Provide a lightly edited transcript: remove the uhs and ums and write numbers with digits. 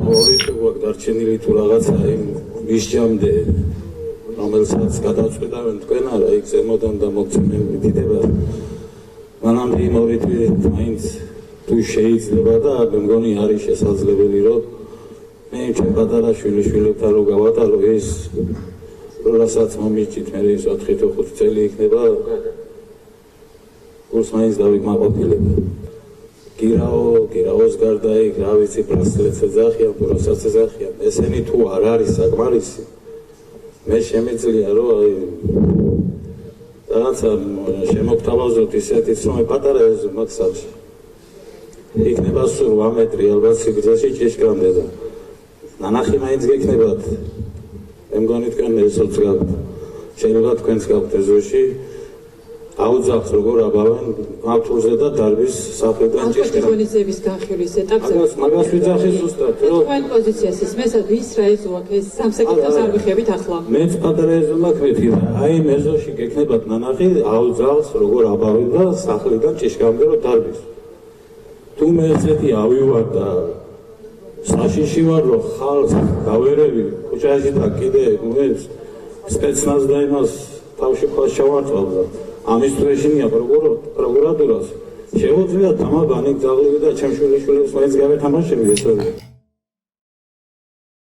ორი თუ გვაქვს დარჩენილი თუ რაღაცა იმ მისჯამდე რომელსაც გადავწყვიტავენ თქვენ არა იქ ზემოდან და მოგცემენ მითითება მანამდე იმ ორი თვე მაინც თუ შეიძლება და მე მგონი არის შესაძლებელი რომ მე ჩემ პატარა შვილებთან რო გავატარო ეს რასაც მომიჭით მე ის 4-5 წელი იქნება კურს მაინც დავიკმაყოფილებ გირაოს გარდა იქ რა ვიცი პრასლეც ეძახიან პროსაც ეძახიან ესენი თუ არ არის საკმარისი მე შემიძლია რომ აი რაღაცა შემოგთავაზოთ ისეთიც რომ პატარა ეს მაქსალში იქნება სულ 8 მეტრი ალბათ სიგრძეში ჭიშკრამდე და ნანახი მაინც გექნებათ მე მგონი თქვენ ესოც გაქვთ შეიძლება თქვენც გაქვთ ეზოში აუძახს როგორ აბავენ ავტურზე და დარბის საფრთხიდან ჭიშკრა ალკოჰოლიზების განხილვის ეტაპზე მაგას ვიძახი ზუსტად რომ თქვენ პოზიციას ისმესად ვის რა ეზო აქვს ეს სამსაკითხოს არ ვიხებით ახლა მეც პატარა ეზო მაქვს აი ამ ეზოში გექნებათ ნანახი აუძახს როგორ აბავენ და სახლიდან ჭიშკრამდე რომ დარბის თუ მე ესეთი ავივარ და საშიში ვარ რომ ხალხს გავერევი ქუჩაში და კიდე ეს სპეცნაზდაინას თავში ხვალ შევარწვალდა ამის დროშინია პროკურატურას შეუძლია თამაბანი გზავლები და ჩემ შვილიშვილებს მაინც გავეთამაშები ესօრი